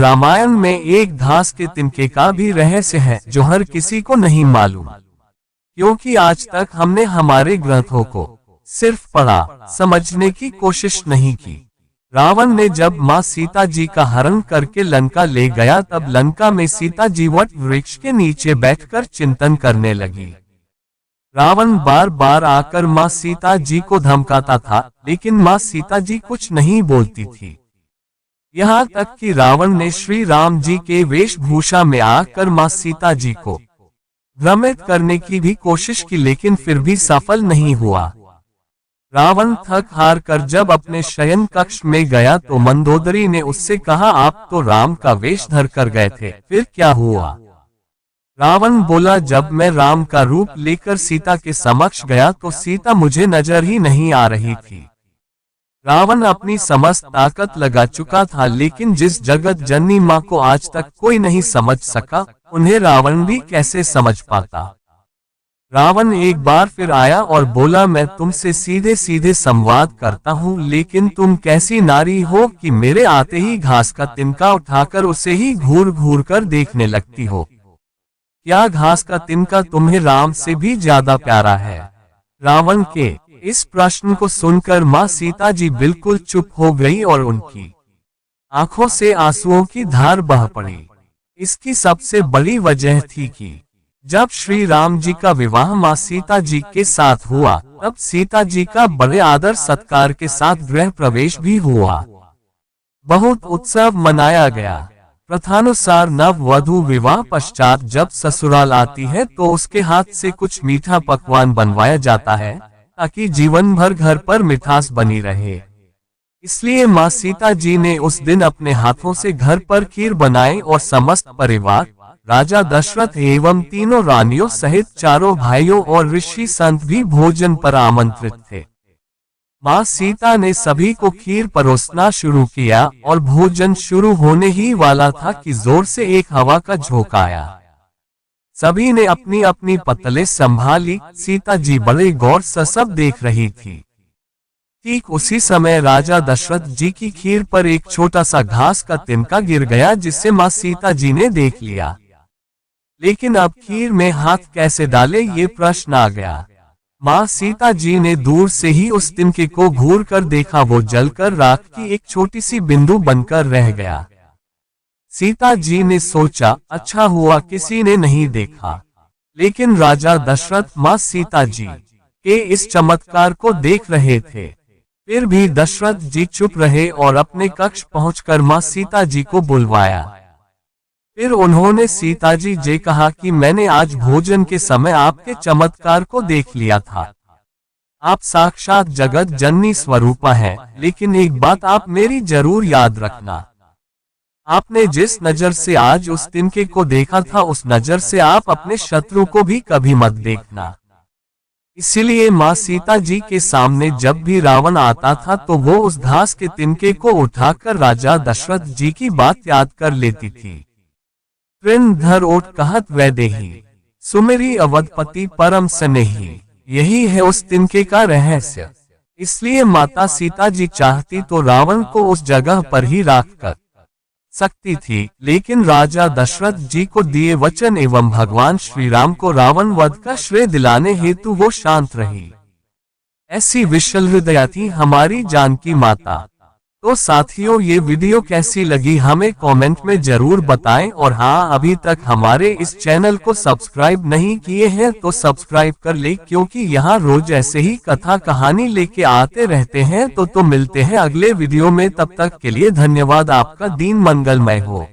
रामायण में एक घास के तिनके का भी रहस्य है जो हर किसी को नहीं मालूम, क्योंकि आज तक हमने हमारे ग्रंथों को सिर्फ पढ़ा, समझने की कोशिश नहीं की। रावण ने जब मां सीता जी का हरण करके लंका ले गया तब लंका में सीता जी वट वृक्ष के नीचे बैठकर चिंतन करने लगी। रावण बार बार आकर मां सीता जी को धमकाता था, लेकिन मां सीता जी कुछ नहीं बोलती थी। यहाँ तक कि रावण ने श्री राम जी के वेशभूषा में आकर मां सीता जी को भ्रमित करने की भी कोशिश की, लेकिन फिर भी सफल नहीं हुआ। रावण थक हार कर जब अपने शयन कक्ष में गया तो मंदोदरी ने उससे कहा, आप तो राम का वेश धर कर गए थे, फिर क्या हुआ? रावण बोला, जब मैं राम का रूप लेकर सीता के समक्ष गया तो सीता मुझे नजर ही नहीं आ रही थी। रावण अपनी समस्त ताकत लगा चुका था, लेकिन जिस जगत जननी मां को आज तक कोई नहीं समझ सका, उन्हें रावण भी कैसे समझ पाता। रावण एक बार फिर आया और बोला, मैं तुमसे सीधे सीधे संवाद करता हूँ, लेकिन तुम कैसी नारी हो कि मेरे आते ही घास का तिनका उठाकर उसे ही घूर घूर कर देखने लगती हो। क्या घास का तिनका तुम्हें राम से भी ज्यादा प्यारा है? रावण के इस प्रश्न को सुनकर मां सीता जी बिल्कुल चुप हो गई और उनकी आंखों से आंसुओं की धार बह पड़ी। इसकी सबसे बड़ी वजह थी कि जब श्री राम जी का विवाह मां सीता जी के साथ हुआ, तब सीता जी का बड़े आदर सत्कार के साथ गृह प्रवेश भी हुआ। बहुत उत्सव मनाया गया। प्रथानुसार नव वधू विवाह पश्चात जब ससुराल आती है तो उसके हाथ से कुछ मीठा पकवान बनवाया जाता है, ताकि जीवन भर घर पर मिठास बनी रहे। इसलिए मां सीता जी ने उस दिन अपने हाथों से घर पर खीर बनाई और समस्त परिवार, राजा दशरथ एवं तीनों रानियों सहित चारों भाइयों और ऋषि संत भी भोजन पर आमंत्रित थे। मां सीता ने सभी को खीर परोसना शुरू किया और भोजन शुरू होने ही वाला था कि जोर से एक हवा का झोंका आया। सभी ने अपनी अपनी पतले संभाली। सीता जी बड़े गौर से सब देख रही थी। ठीक उसी समय राजा दशरथ जी की खीर पर एक छोटा सा घास का तिनका गिर गया, जिसे मां सीता जी ने देख लिया। लेकिन अब खीर में हाथ कैसे डाले, ये प्रश्न आ गया। मां सीता जी ने दूर से ही उस तिनके को घूर कर देखा, वो जलकर राख की एक छोटी सी बिंदु बनकर रह गया। सीता जी ने सोचा, अच्छा हुआ किसी ने नहीं देखा। लेकिन राजा दशरथ मां सीता जी के इस चमत्कार को देख रहे थे। फिर भी दशरथ जी चुप रहे और अपने कक्ष पहुंचकर मां सीता जी को बुलवाया। फिर उन्होंने सीता जी से कहा कि मैंने आज भोजन के समय आपके चमत्कार को देख लिया था। आप साक्षात जगत जननी स्वरूपा हैं, लेकिन एक बात आप मेरी जरूर याद रखना। आपने जिस नजर से आज उस तिनके को देखा था, उस नजर से आप अपने शत्रु को भी कभी मत देखना। इसीलिए मां सीता जी के सामने जब भी रावण आता था तो वो उस घास के तिनके को उठाकर राजा दशरथ जी की बात याद कर लेती थी। धर ओट कहत वैदेही, सुमेरी अवधपति परम स्नेही। यही है उस तिनके का रहस्य। इसलिए माता सीता जी चाहती तो रावण को उस जगह पर ही राख कर सकती थी, लेकिन राजा दशरथ जी को दिए वचन एवं भगवान श्री राम को रावण वध का श्रेय दिलाने हेतु वो शांत रही। ऐसी विशाल हृदया थी हमारी जानकी माता। तो साथियों, ये वीडियो कैसी लगी हमें कमेंट में जरूर बताएं, और हाँ, अभी तक हमारे इस चैनल को सब्सक्राइब नहीं किए हैं तो सब्सक्राइब कर ले, क्योंकि यहाँ रोज ऐसे ही कथा कहानी लेके आते रहते हैं। तो मिलते हैं अगले वीडियो में। तब तक के लिए धन्यवाद। आपका दिन मंगलमय हो।